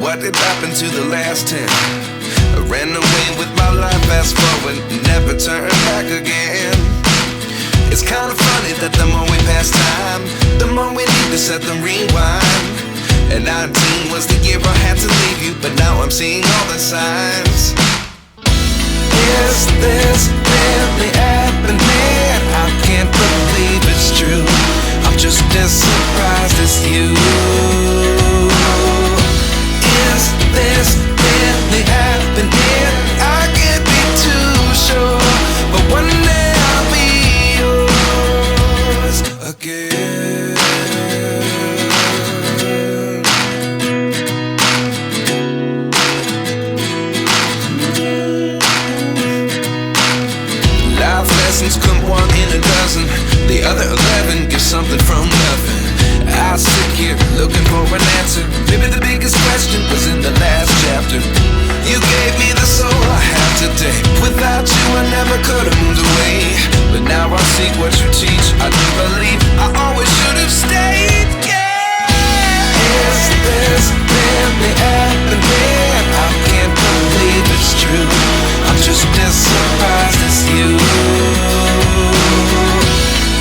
what did happen to the last 10? I ran away with my life, fast forward, never turn back again. It's kind of funny that the more we pass time, the more we need to set them rewind. And 19 was the year I had to leave you, but now I'm seeing all the signs. Is this really happening? I can't believe it's true. I'm just as surprised as you. Is this really happening? I can't be too sure, but one day I'll be yours again. Life lessons come one in a dozen. The other 11 give something from nothing. I sit here looking for an answer. Maybe the biggest question was in the last chapter. You gave me the soul I have today. Without you I never could have moved away. But now I see what you teach. I do believe I always should have stayed. Yeah. Is this really happening? I can't believe it's true. I'm just as surprised as you.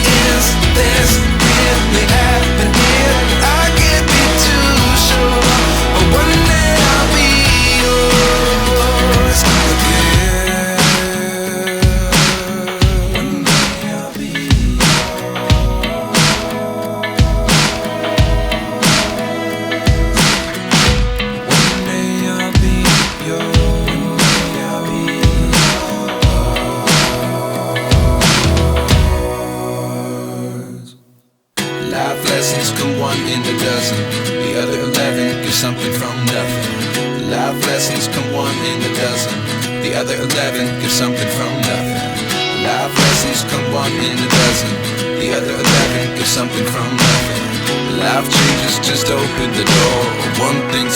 Is this really happening? I can't be too sure, but one day I'll be yours again. One day I'll be yours. One day I'll be yours. One day I'll be yours. Life lessons come one in a dozen. The other 11 give something from nothing. Life lessons come one in a dozen. The other 11 give something from nothing. Life lessons come one in a dozen. The other 11 give something from nothing. Life changes just open the door. One thing's